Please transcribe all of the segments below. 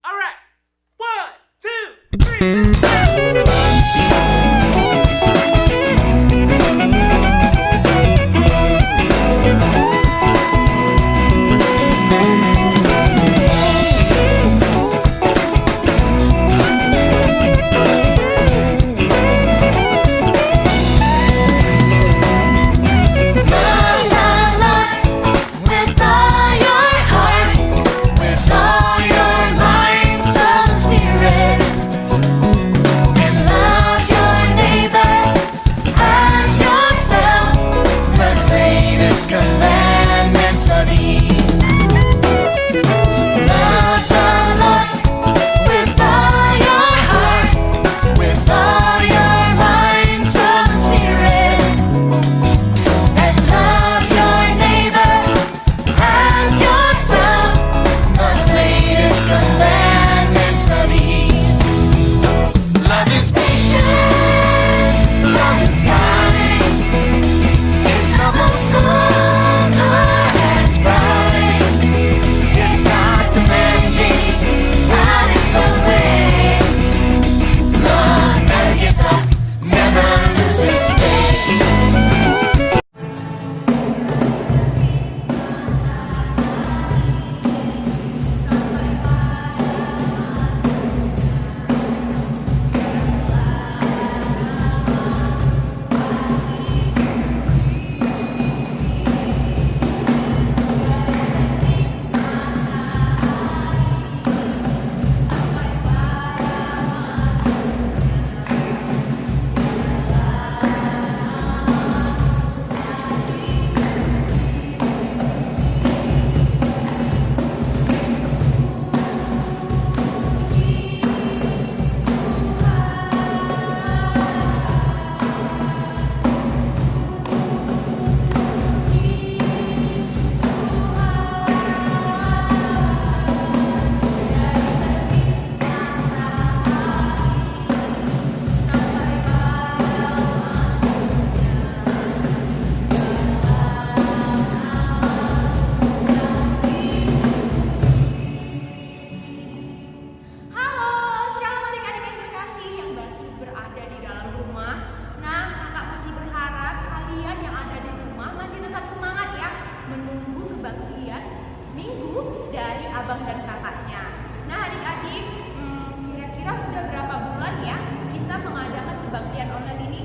Alright, 1, 2, 3. Commandments are these. Love the Lord with all your heart, with all your mind, soul, and spirit, and love your neighbor as yourself. The greatest commandments are these. Love is patient, love is kind. It's the most good. Minggu dari abang dan kakaknya. Nah adik-adik, kira-kira sudah berapa bulan ya kita mengadakan kebaktian online ini?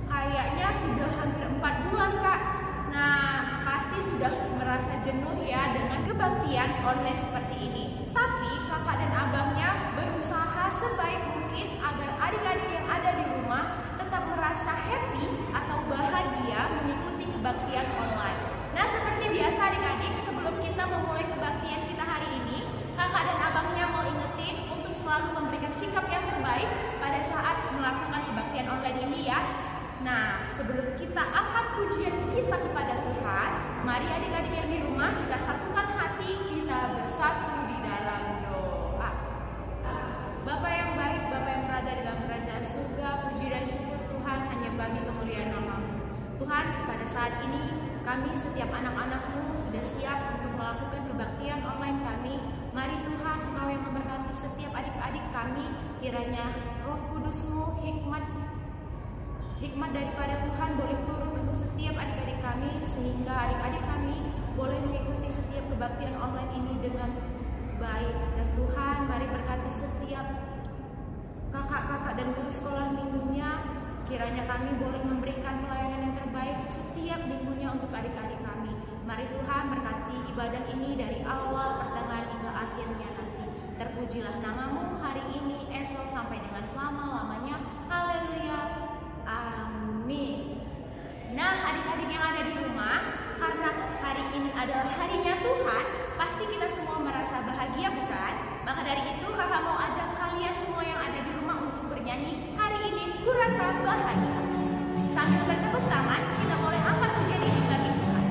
Kayaknya sudah hampir 4 bulan Kak. Nah pasti sudah merasa jenuh ya dengan kebaktian online seperti ini. Tapi kakak dan abangnya berusaha sebaik mungkin agar adik-adik yang ada di rumah tetap merasa happy atau bahagia mengikuti kebaktian online. Nah seperti biasa adik-adik, sebelum kita memulai kebaktian kita hari ini, kakak dan abangnya mau ingetin untuk selalu memberikan sikap yang terbaik pada saat melakukan kebaktian online ini ya. Nah sebelum kita angkat pujian kita kepada Tuhan, mari adik-adik yang di rumah kita satukan hati, kita bersatu di dalam doa. Bapa yang baik, Bapa yang berada dalam kerajaan surga, puji dan syukur Tuhan hanya bagi kemuliaan nama-Mu. Tuhan, pada saat ini kami setiap anak-anak-Mu sudah siap untuk melakukan kebaktian online kami. Mari Tuhan, Engkau yang memberkati setiap adik-adik kami. Kiranya Roh Kudus-Mu, hikmat daripada Tuhan boleh turun untuk setiap adik-adik kami, sehingga adik-adik kami boleh mengikuti setiap kebaktian online ini dengan baik. Dan Tuhan, mari berkati setiap kakak-kakak dan guru sekolah minggunya. Kiranya kami boleh memberikan pelayanan yang terbaik setiap minggunya untuk adik-adik kami. Mari Tuhan berkati ibadah ini dari awal, pertengahan hingga akhirnya nanti. Terpujilah nama-Mu hari ini, esok sampai dengan selama-lamanya. Haleluya. Amin. Nah adik-adik yang ada di rumah, karena hari ini adalah harinya Tuhan, pasti kita semua merasa bahagia bukan? Maka dari itu kakak mau ajak kalian semua yang ada di rumah untuk bernyanyi hari ini ku rasa bahagia. Sambil bertepuk tangan, kita boleh angkat pujian ini bagi Tuhan.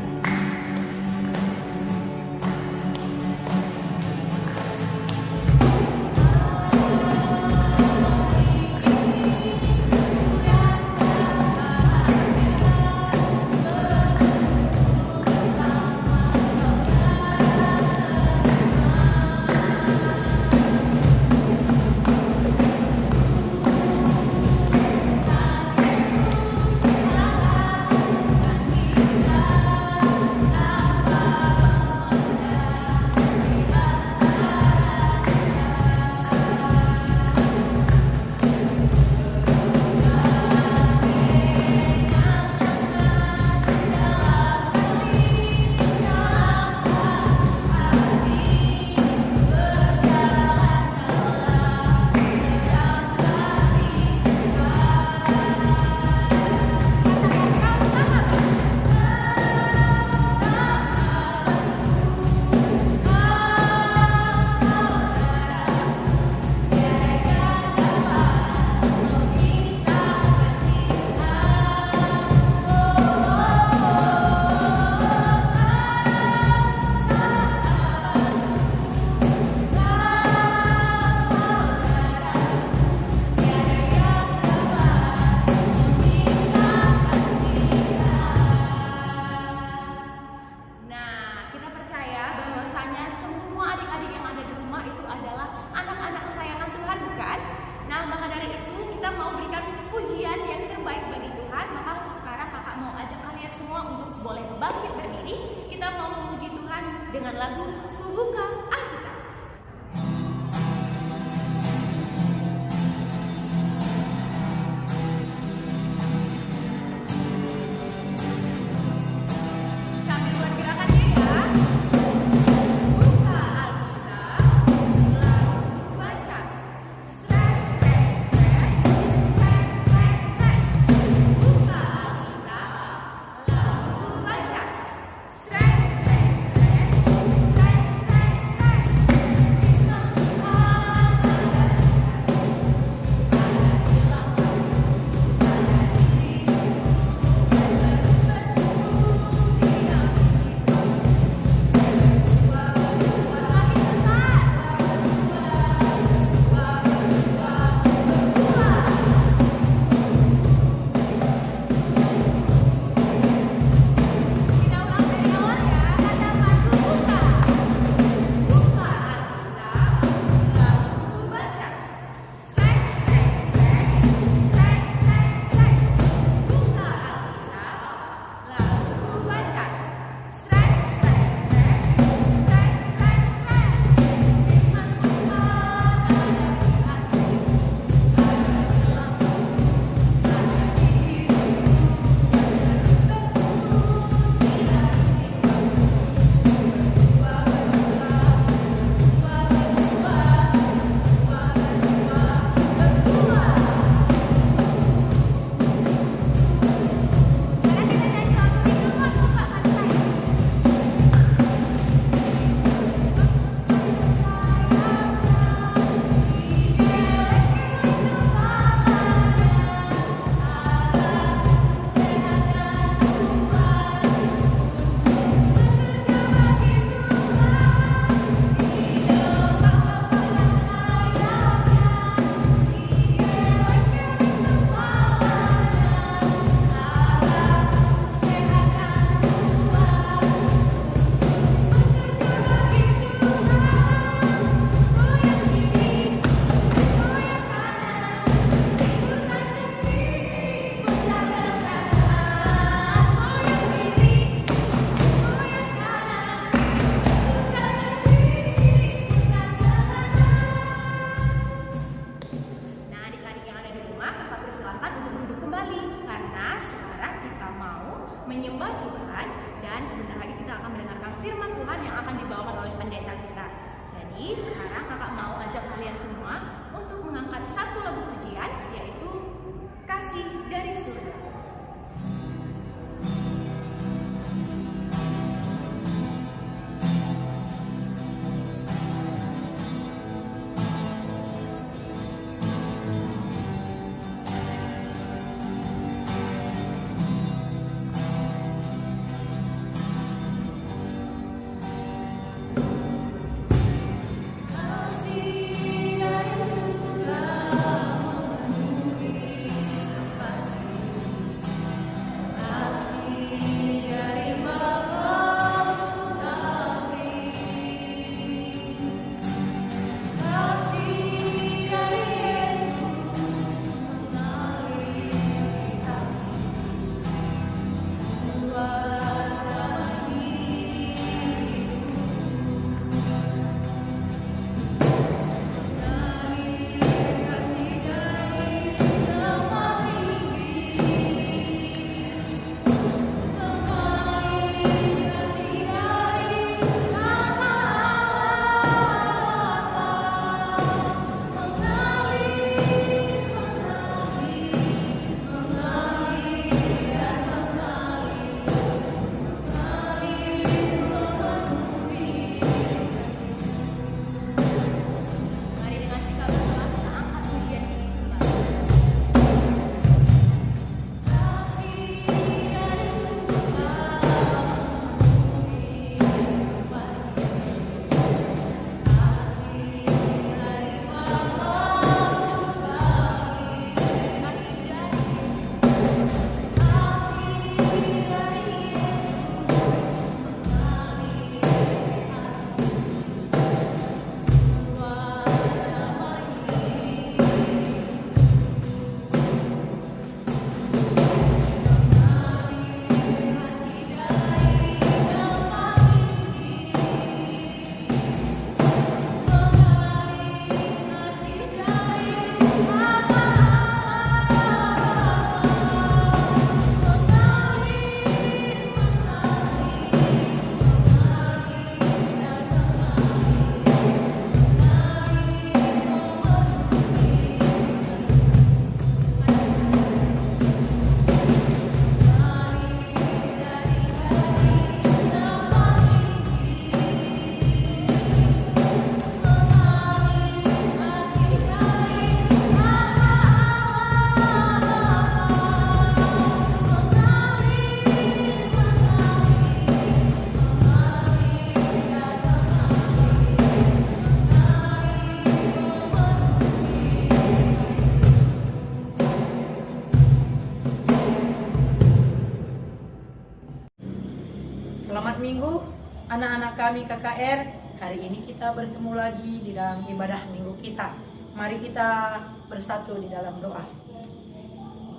kami KKR, hari ini kita bertemu lagi di dalam ibadah minggu kita. Mari kita bersatu di dalam doa.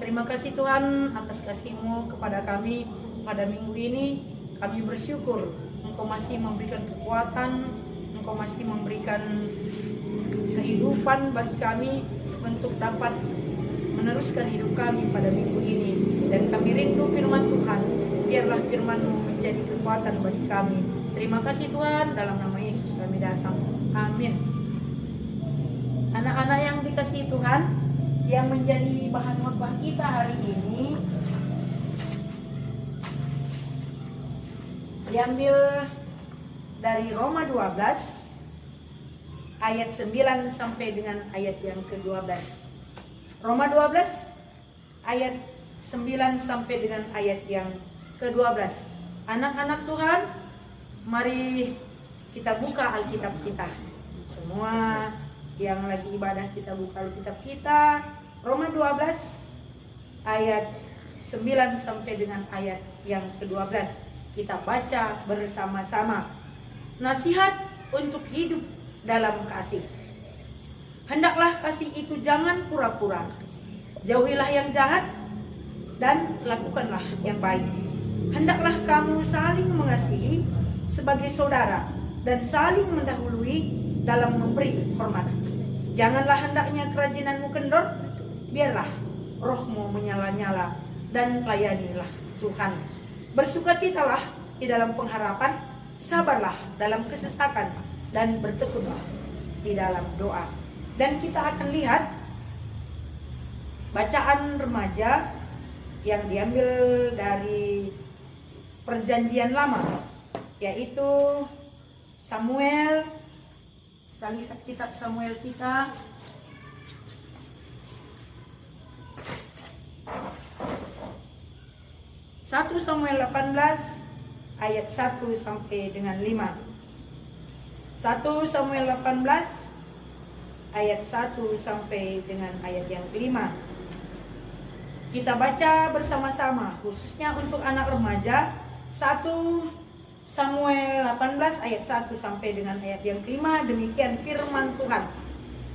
Terima kasih Tuhan atas kasih-Mu kepada kami pada minggu ini. Kami bersyukur Engkau masih memberikan kekuatan, Engkau masih memberikan kehidupan bagi kami untuk dapat meneruskan hidup kami pada minggu ini. Dan kami rindu firman Tuhan, biarlah firman-Mu menjadi kekuatan bagi kami. Terima kasih Tuhan, dalam nama Yesus kami datang. Amin. Anak-anak yang dikasihi Tuhan, yang menjadi bahan khotbah kita hari ini diambil dari Roma 12 ayat 9 sampai dengan ayat yang ke-12. Roma 12 ayat 9 sampai dengan ayat yang ke-12. Anak-anak Tuhan, mari kita buka Alkitab kita. Semua yang lagi ibadah, kita buka Alkitab kita. Roma 12 ayat 9 sampai dengan ayat yang ke-12. Kita baca bersama-sama. Nasihat untuk hidup dalam kasih. Hendaklah kasih itu jangan pura-pura. Jauhilah yang jahat dan lakukanlah yang baik. Hendaklah kamu saling mengasihi sebagai saudara dan saling mendahului dalam memberi hormat. Janganlah hendaknya kerajinanmu kendor, biarlah rohmu menyala-nyala dan layanilah Tuhan. Bersukacitalah di dalam pengharapan, sabarlah dalam kesesakan, dan bertekunlah di dalam doa. Dan kita akan lihat bacaan remaja yang diambil dari Perjanjian Lama, yaitu Samuel. Kita lihat kitab Samuel kita. Satu Samuel 18 ayat 1 sampai dengan 5. 1 Samuel 18 ayat 1 sampai dengan ayat yang kelima. Kita baca bersama-sama, khususnya untuk anak remaja. 1 Samuel 18 ayat 1 sampai dengan ayat yang kelima. Demikian firman Tuhan.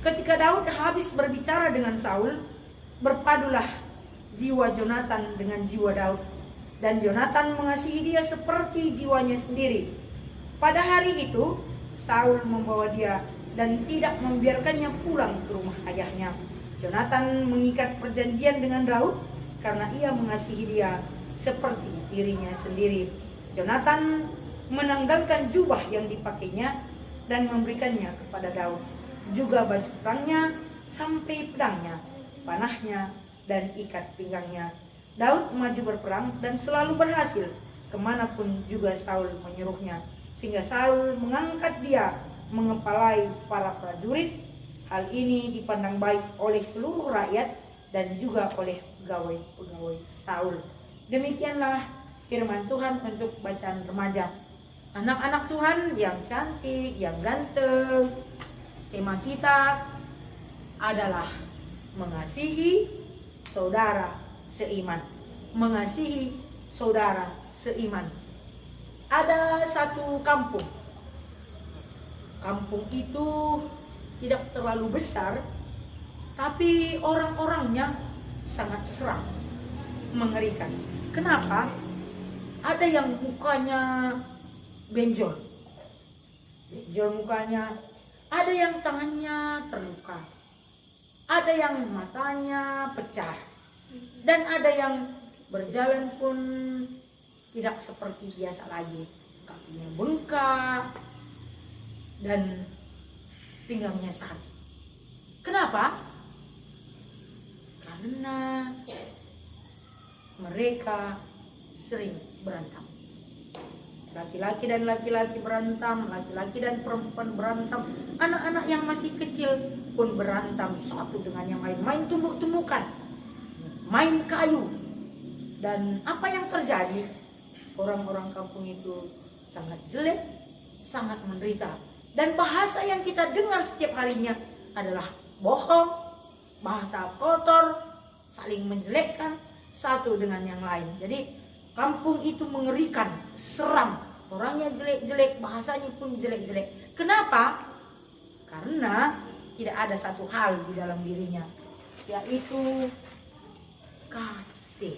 Ketika Daud habis berbicara dengan Saul, berpadulah jiwa Jonatan dengan jiwa Daud, dan Jonatan mengasihi dia seperti jiwanya sendiri. Pada hari itu Saul membawa dia dan tidak membiarkannya pulang ke rumah ayahnya. Jonatan mengikat perjanjian dengan Daud karena ia mengasihi dia seperti dirinya sendiri. Jonatan menanggalkan jubah yang dipakainya dan memberikannya kepada Daud, juga baju perangnya sampai pedangnya, panahnya, dan ikat pinggangnya. Daud maju berperang dan selalu berhasil kemanapun juga Saul menyuruhnya, sehingga Saul mengangkat dia mengepalai para prajurit. Hal ini dipandang baik oleh seluruh rakyat dan juga oleh pegawai-pegawai Saul. Demikianlah firman Tuhan untuk bacaan remaja. Anak-anak Tuhan yang cantik, yang ganteng, tema kita adalah mengasihi saudara seiman. Mengasihi saudara seiman. Ada satu kampung. Kampung itu tidak terlalu besar, tapi orang-orangnya sangat seram, mengerikan. Kenapa? Ada yang mukanya benjol mukanya. Ada yang tangannya terluka. Ada yang matanya pecah. Dan ada yang berjalan pun tidak seperti biasa lagi. Kakinya bengkak dan pinggangnya sakit. Kenapa? Karena mereka sering berantem. Laki-laki dan laki-laki berantem, laki-laki dan perempuan berantem, anak-anak yang masih kecil pun berantem satu dengan yang lain, main tumbuk-tumbukan, main kayu. Dan apa yang terjadi? Orang-orang kampung itu sangat jelek, sangat menderita. Dan bahasa yang kita dengar setiap harinya adalah bohong, bahasa kotor, saling menjelekkan satu dengan yang lain. Jadi kampung itu mengerikan, seram, orangnya jelek-jelek, bahasanya pun jelek-jelek. Kenapa? Karena tidak ada satu hal di dalam dirinya, yaitu kasih.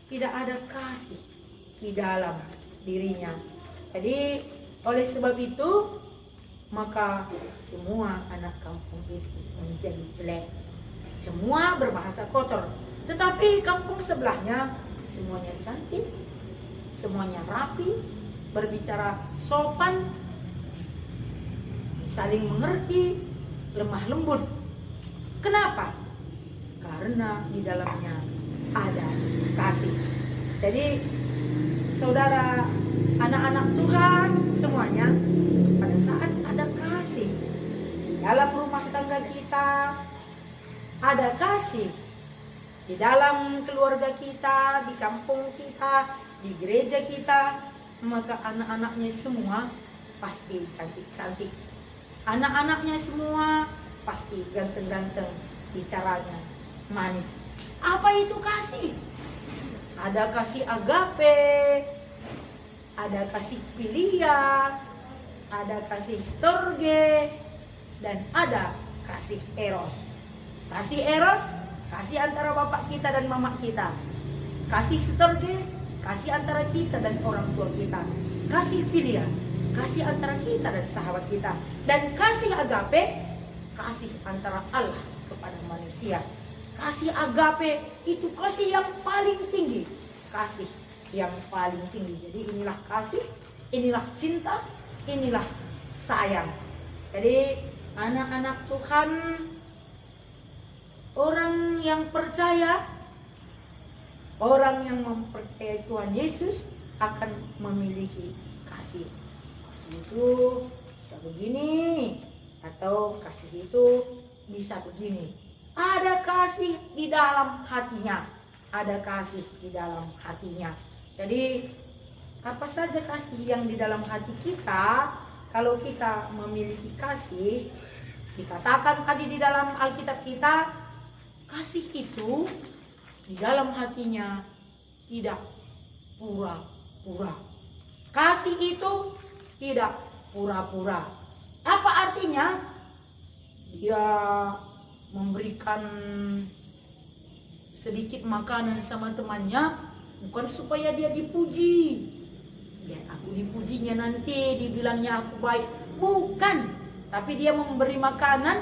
Tidak ada kasih di dalam dirinya. Jadi oleh sebab itu, maka semua anak kampung itu menjadi jelek. Semua berbahasa kotor. Tetapi kampung sebelahnya semuanya cantik, semuanya rapi, berbicara sopan, saling mengerti, lemah lembut. Kenapa? Karena di dalamnya ada kasih. Jadi saudara, anak-anak Tuhan semuanya, pada saat ada kasih dalam rumah tangga kita, ada kasih di dalam keluarga kita, di kampung kita, di gereja kita, maka anak-anaknya semua pasti cantik-cantik. Anak-anaknya semua pasti ganteng-ganteng, bicaranya manis. Apa itu kasih? Ada kasih agape, ada kasih filia, ada kasih storge, dan ada kasih eros. Kasih eros, kasih antara bapak kita dan mama kita. Kasih storge, kasih antara kita dan orang tua kita. Kasih filia, kasih antara kita dan sahabat kita. Dan kasih agape, kasih antara Allah kepada manusia. Kasih agape itu kasih yang paling tinggi. Kasih yang paling tinggi. Jadi inilah kasih, inilah cinta, inilah sayang. Jadi anak-anak Tuhan, orang yang percaya, orang yang mempercayai Tuhan Yesus akan memiliki kasih. Kasih itu bisa begini, atau kasih itu bisa begini. Ada kasih di dalam hatinya, ada kasih di dalam hatinya. Jadi apa saja kasih yang di dalam hati kita, kalau kita memiliki kasih, dikatakan tadi di dalam Alkitab kita, kasih itu di dalam hatinya tidak pura-pura. Kasih itu tidak pura-pura. Apa artinya? Dia memberikan sedikit makanan sama temannya, bukan supaya dia dipuji. Biar aku dipujinya nanti, dibilangnya aku baik. Bukan. Tapi dia memberi makanan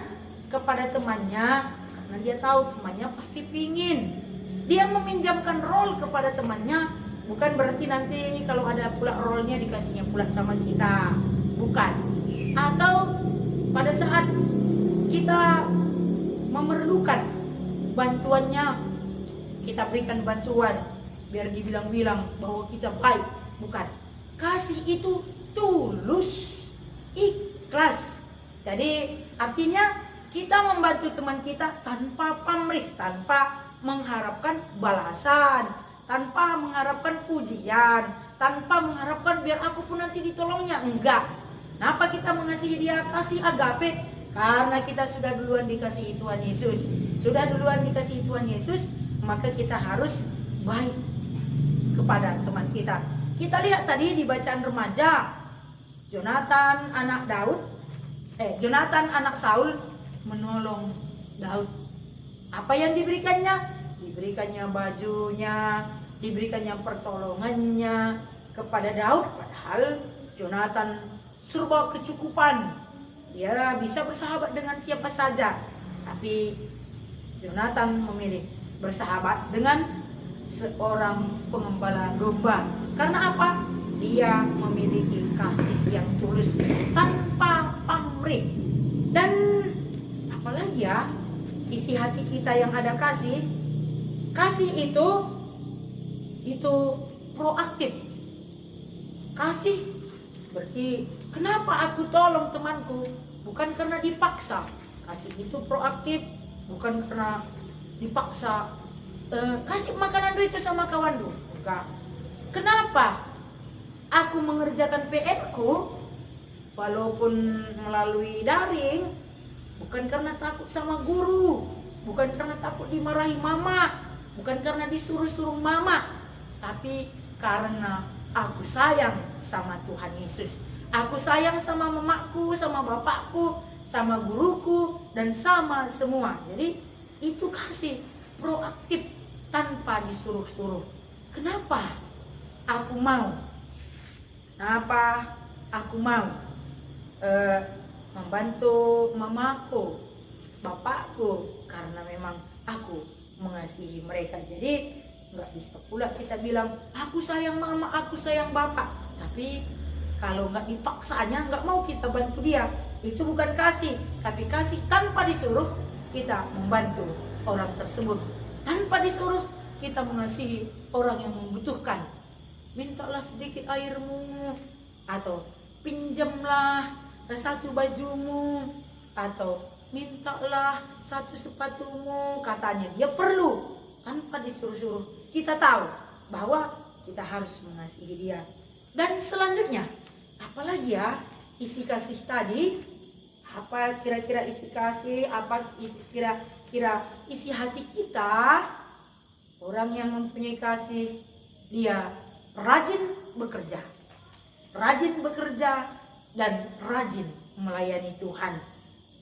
kepada temannya, karena dia tahu temannya pasti pingin. Dia meminjamkan role kepada temannya, bukan berarti nanti kalau ada pula role-nya dikasihnya pula sama kita. Bukan. Atau pada saat kita memerlukan bantuannya, kita berikan bantuan biar dibilang-bilang bahwa kita baik. Bukan. Kasih itu tulus, ikhlas. Jadi artinya kita membantu teman kita tanpa pamrih, tanpa mengharapkan balasan, tanpa mengharapkan pujian, tanpa mengharapkan biar aku pun nanti ditolongnya. Enggak. Kenapa kita mengasihi dia? Kasih agape, karena kita sudah duluan dikasihi Tuhan Yesus. Sudah duluan dikasihi Tuhan Yesus, maka kita harus baik kepada teman kita. Kita lihat tadi di bacaan remaja, Jonathan anak Saul menolong Daud. Apa yang diberikannya? Diberikannya bajunya, diberikannya pertolongannya kepada Daud. Padahal Jonathan serba kecukupan. Dia bisa bersahabat dengan siapa saja. Tapi Jonathan memilih bersahabat dengan seorang pengembala domba. Karena apa? Dia memiliki kasih yang tulus tanpa pamrih. Dan apalagi ya, isi hati kita yang ada kasih. Kasih itu proaktif. Kasih berarti kenapa aku tolong temanku? Bukan karena dipaksa. Kasih itu proaktif, bukan karena dipaksa. Kasih makanan itu sama kawanku. Bukan. Kenapa aku mengerjakan PR-ku walaupun melalui daring? Bukan karena takut sama guru, bukan karena takut dimarahi mama, bukan karena disuruh-suruh mama, tapi karena aku sayang sama Tuhan Yesus. Aku sayang sama mamaku, sama bapakku, sama guruku, dan sama semua. Jadi itu kasih proaktif tanpa disuruh-suruh. Kenapa aku mau? Kenapa aku mau membantu mamaku, bapakku? Karena memang aku mengasihi mereka. Jadi nggak bisa pula kita bilang aku sayang mama, aku sayang bapak, tapi kalau nggak dipaksanya nggak mau kita bantu dia. Itu bukan kasih, tapi kasih tanpa disuruh. Kita membantu orang tersebut tanpa disuruh. Kita mengasihi orang yang membutuhkan. Mintalah sedikit airmu, atau pinjamlah satu bajumu, atau mintalah satu sepatumu. Katanya dia perlu tanpa disuruh-suruh. Kita tahu bahwa kita harus mengasihi dia. Dan selanjutnya, apalagi ya isi kasih tadi? Apa kira-kira isi kasih? Apa kira-kira isi hati kita? Orang yang mempunyai kasih, dia rajin bekerja. Rajin bekerja dan rajin melayani Tuhan.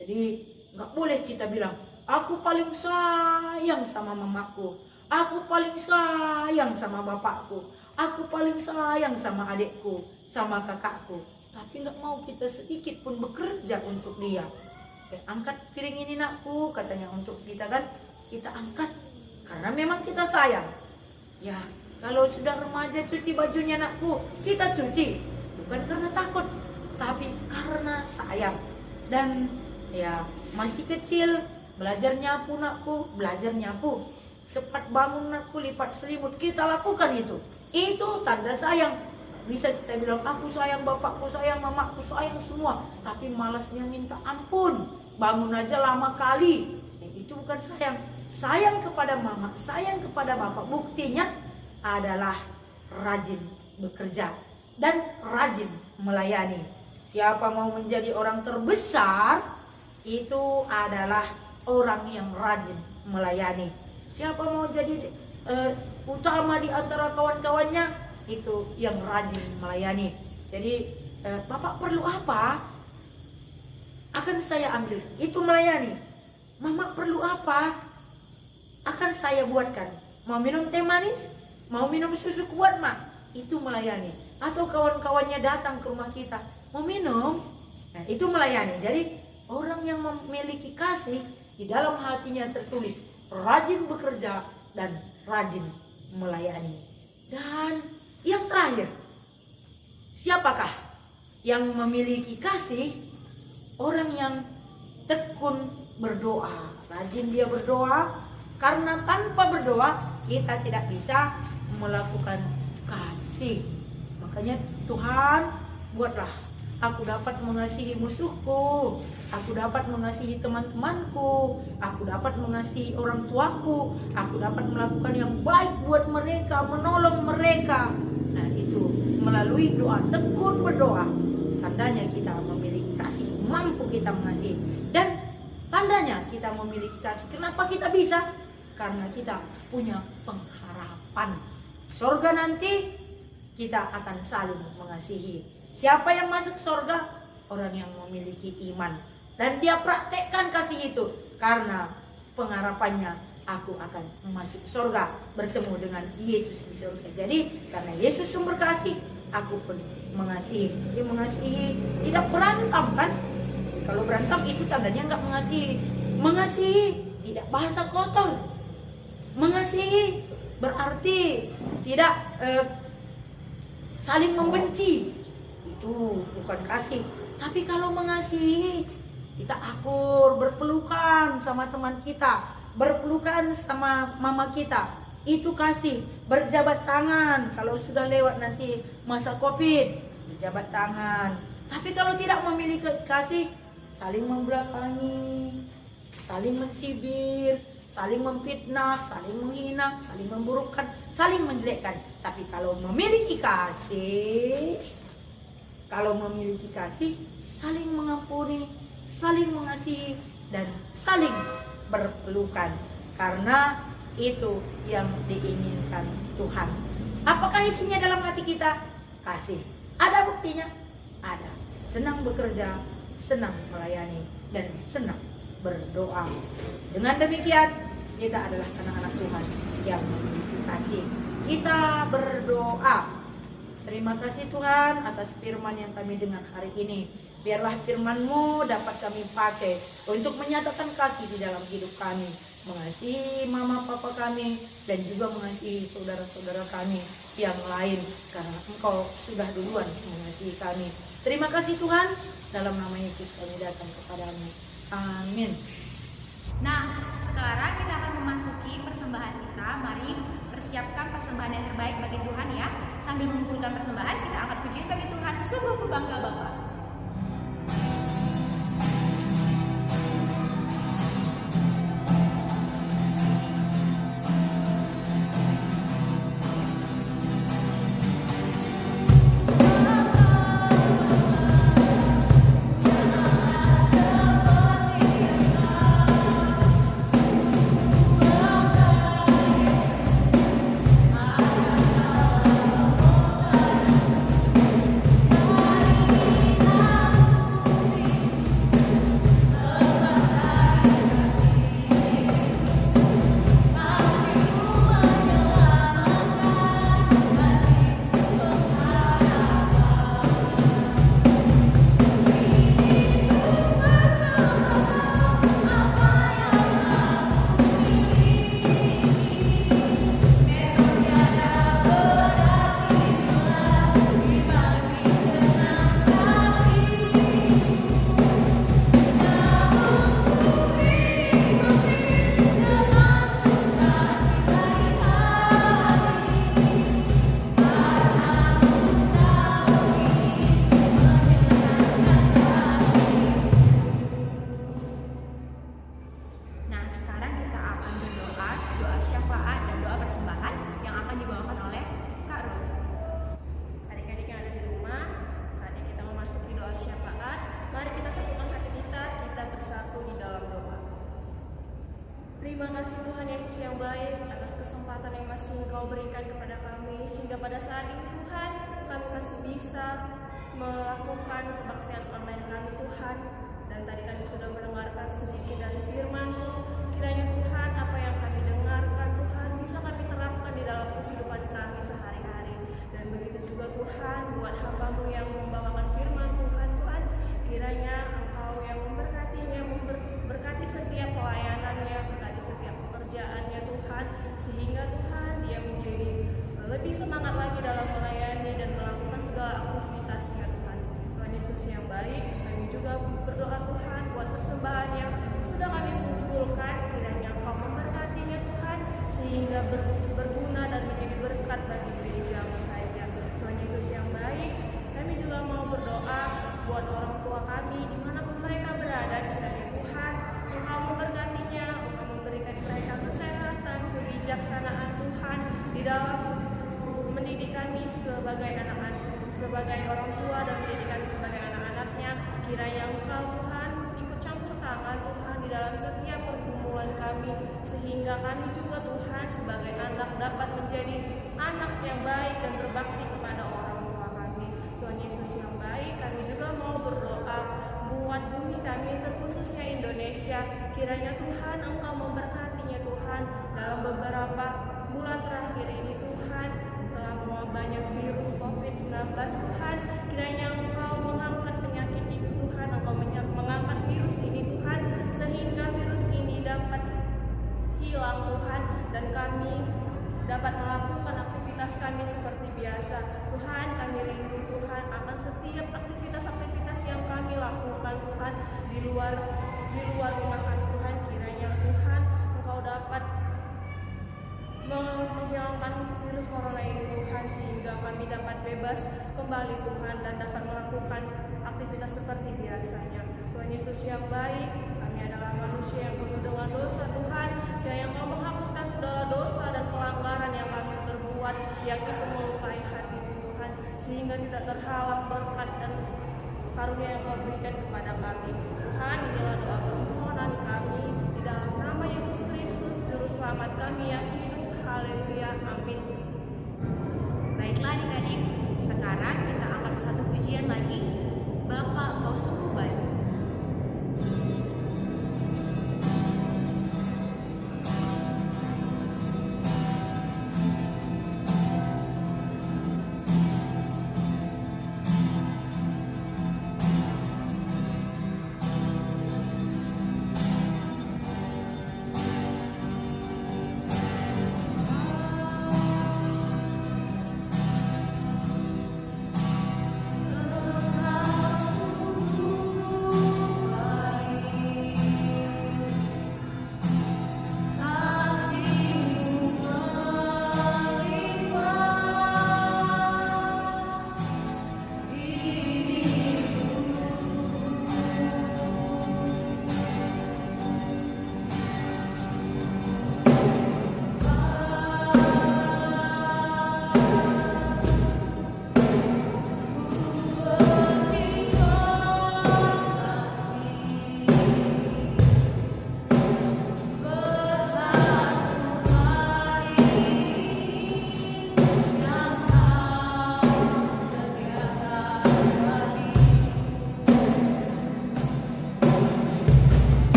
Jadi nggak boleh kita bilang, aku paling sayang sama mamaku, aku paling sayang sama bapakku, aku paling sayang sama adikku, sama kakakku. Tapi nggak mau kita sedikit pun bekerja untuk dia. Angkat piring ini nakku, katanya untuk kita kan, kita angkat karena memang kita sayang. Ya, kalau sudah remaja cuci bajunya nakku, kita cuci. Bukan karena takut, tapi karena sayang. Dan ya masih kecil, belajar nyapu nakku, belajar nyapu. Cepat bangun nakku, lipat selimut, kita lakukan itu. Itu tanda sayang. Bisa kita bilang aku sayang bapakku, sayang mamaku, sayang semua, tapi malasnya minta ampun, bangun aja lama kali. Itu bukan sayang. Sayang kepada mama, sayang kepada bapak, buktinya adalah rajin bekerja dan rajin melayani. Siapa mau menjadi orang terbesar, itu adalah orang yang rajin melayani. Siapa mau jadi utama di antara kawan-kawannya, itu yang rajin melayani. Jadi bapak perlu apa? Akan saya ambil. Itu melayani. Mama perlu apa? Akan saya buatkan. Mau minum teh manis? Mau minum susu kuat mak? Itu melayani. Atau kawan-kawannya datang ke rumah kita, mau minum? Nah, itu melayani. Jadi orang yang memiliki kasih, di dalam hatinya tertulis rajin bekerja dan rajin melayani. Dan yang terakhir, siapakah yang memiliki kasih? Orang yang tekun berdoa. Rajin dia berdoa, karena tanpa berdoa kita tidak bisa melakukan kasih. Makanya Tuhan, buatlah aku dapat mengasihi musuhku, aku dapat mengasihi teman-temanku, aku dapat mengasihi orang tuaku, aku dapat melakukan yang baik buat mereka, menolong mereka. Nah, itu melalui doa, tekun berdoa. Tandanya kita memiliki kasih, mampu kita mengasihi. Dan tandanya kita memiliki kasih. Kenapa kita bisa? Karena kita punya pengharapan. Surga nanti kita akan saling mengasihi. Siapa yang masuk surga? Orang yang memiliki iman. Dan dia praktekkan kasih itu. Karena pengharapannya, aku akan masuk surga, bertemu dengan Yesus di surga. Jadi karena Yesus sumber kasih, aku pun mengasihi. Dia mengasihi, tidak berantem kan? Kalau berantem itu tandanya nggak mengasihi. Mengasihi tidak bahasa kotor. Mengasihi berarti tidak saling membenci. Itu bukan kasih. Tapi kalau mengasihi, kita akur, berpelukan sama teman kita, berpelukan sama mama kita, itu kasih. Berjabat tangan kalau sudah lewat nanti masa Covid, berjabat tangan. Tapi kalau tidak memiliki kasih, saling membelakangi, saling mencibir, saling memfitnah, saling menghina, saling memburukkan, saling menjelekkan. Tapi kalau memiliki kasih, saling mengampuni, saling mengasihi, dan saling berpelukan. Karena itu yang diinginkan Tuhan. Apakah isinya dalam hati kita? Kasih. Ada buktinya? Ada. Senang bekerja, senang melayani, dan senang berdoa. Dengan demikian, kita adalah anak-anak Tuhan yang memiliki kasih. Kita berdoa. Terima kasih Tuhan atas firman yang kami dengar hari ini. Biarlah firman-Mu dapat kami pakai untuk menyatakan kasih di dalam hidup kami. Mengasihi mama papa kami dan juga mengasihi saudara-saudara kami yang lain. Karena Engkau sudah duluan mengasihi kami. Terima kasih Tuhan. Dalam nama Yesus kami datang kepadamu. Amin. Nah, sekarang kita akan memasuki persembahan kita. Mari persiapkan persembahan yang terbaik bagi Tuhan ya. Sambil mengumpulkan persembahan, kita akan pujian bagi Tuhan. Sungguh ku bangga Bapa. Nah, sekarang kita akan berdoa, doa syafaat dan doa persembahan yang akan dibawakan oleh Kak Ruth. Adik-adik yang ada di rumah, saatnya kita memasuki doa syafaat. Mari kita satukan hati kita bersatu di dalam doa. Terima kasih Tuhan Yesus yang baik atas kesempatan yang masih Engkau berikan kepada kami. Hingga pada saat ini Tuhan, kami masih bisa melakukan kebaktian online kami Tuhan. Dan tadi kami sudah mendengarkan sedikit dari firman-Mu. Kiranya Tuhan, apa yang kami dengarkan Tuhan bisa kami terapkan di dalam kehidupan kami sehari-hari. Dan begitu juga Tuhan, buat hamba-Mu yang membawakan firman Tuhan, kiranya Engkau yang memberkatinya, memberkati setiap pelayanannya, berkati setiap pekerjaannya Tuhan, sehingga Tuhan dia menjadi lebih semangat lagi dalam melayani dan melakukan segala aktivitasnya Tuhan. Tuhan Yesus yang baik, kami juga berdoa Tuhan buat persembahan yang sudah kami kumpulkan, kiranya Engkau memberkatinya Tuhan, sehingga berguna dan menjadi berkat bagi gereja-Mu saja. Tuhan Yesus yang baik, kami juga mau berdoa buat orang tua kami dimanapun mereka berada, kiranya Tuhan Engkau memberkatinya, Engkau memberikan mereka kesehatan, kebijaksanaan Tuhan di dalam mendidik kami sebagai anak-anak, sebagai orang tua dan mendidik kami sebagai anak-anaknya. Kiranya Engkau Tuhan ikut campur tangan Tuhan di dalam setiap pergumulan kami, sehingga kami juga Tuhan sebagai anak dapat menjadi anak yang baik dan berbakti kepada orang tua kami. Tuhan Yesus yang baik, kami juga mau berdoa buat bumi kami, terkhususnya Indonesia. Kiranya Tuhan Engkau memberkatinya Tuhan dalam beberapa bulan terakhir ini Tuhan, telah banyak virus COVID-19 Tuhan. Kiranya Engkau mengangkat penyakit itu Tuhan, Engkau mengangkat virus ini Tuhan, sehingga virus ini dapat hilang Tuhan, dan kami dapat melakukan aktivitas kami seperti biasa. Tuhan, kami rindu Tuhan akan setiap aktivitas-aktivitas yang kami lakukan Tuhan di luar rumah kami Tuhan. Kiranya Tuhan Engkau dapat menghilangkan virus corona ini Tuhan, sehingga kami dapat bebas kembali Tuhan dan dapat melakukan aktivitas seperti biasanya. Tuhan Yesus yang baik, kami adalah manusia yang penuh dengan dosa Tuhan, yang Engkau menghapuskan segala dosa dan pelanggaran yang kami perbuat, yang itu melukai hati Tuhan, sehingga tidak terhalang berkat dan karunia yang Kau berikan kepada kami. Tuhan, inilah doa permohonan kami di dalam nama Yesus Kristus, Juru Selamat kami yang hidup. Haleluya, amin. Baiklah adik-adik, sekarang kita akan satu pujian lagi. Bapa, Engkau sungguh baik.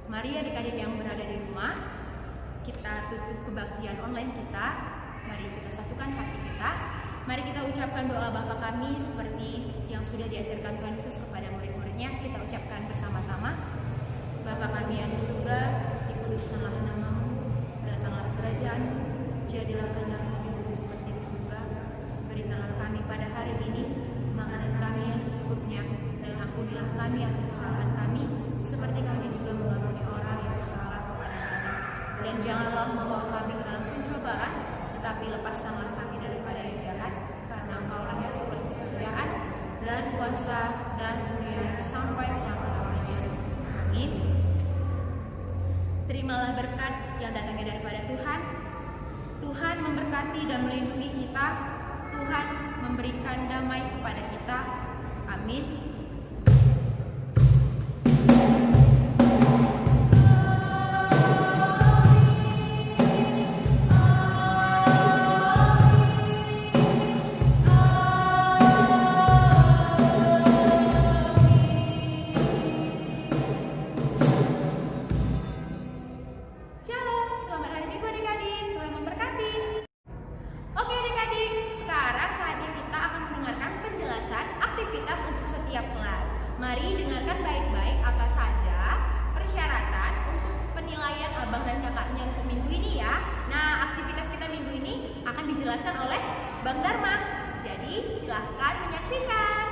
Mari adik-adik yang berada di rumah, kita tutup kebaktian online kita. Mari kita satukan hati kita. Mari kita ucapkan doa Bapa kami seperti yang sudah diajarkan Tuhan Yesus kepada murid-muridnya. Kita ucapkan bersama-sama. Bapa kami yang di surga, dikuduskanlah namamu, datanglah kerajaan-Mu, jadilah kehendak-Mu di bumi seperti di surga. Berikanlah kami pada hari ini makanan kami yang secukupnya, dan ampunilah kami atas kesalahan kami, seperti kami juga mengampuni orang yang bersalah kepada kami. Dan janganlah membawa kami ke dalam pencobaan, tetapi lepaskanlah kami daripada yang jahat, karena Engkaulah yang memiliki kerajaan dan kuasa dan kemuliaan sampai selama-lamanya. Amin. Terimalah berkat yang datangnya daripada Tuhan. Tuhan memberkati dan melindungi kita. Tuhan memberikan damai kepada kita. Amin. Shalom, selamat hari Minggu adik-adik. Tuhan memberkati. Oke adik-adik, sekarang saatnya kita akan mendengarkan penjelasan aktivitas untuk setiap kelas. Mari dengarkan baik-baik apa saja persyaratan untuk penilaian penilaian abang dan kakaknya untuk minggu ini ya. Nah, aktivitas kita minggu ini akan dijelaskan oleh Bang Dharma. Jadi, silahkan menyaksikan.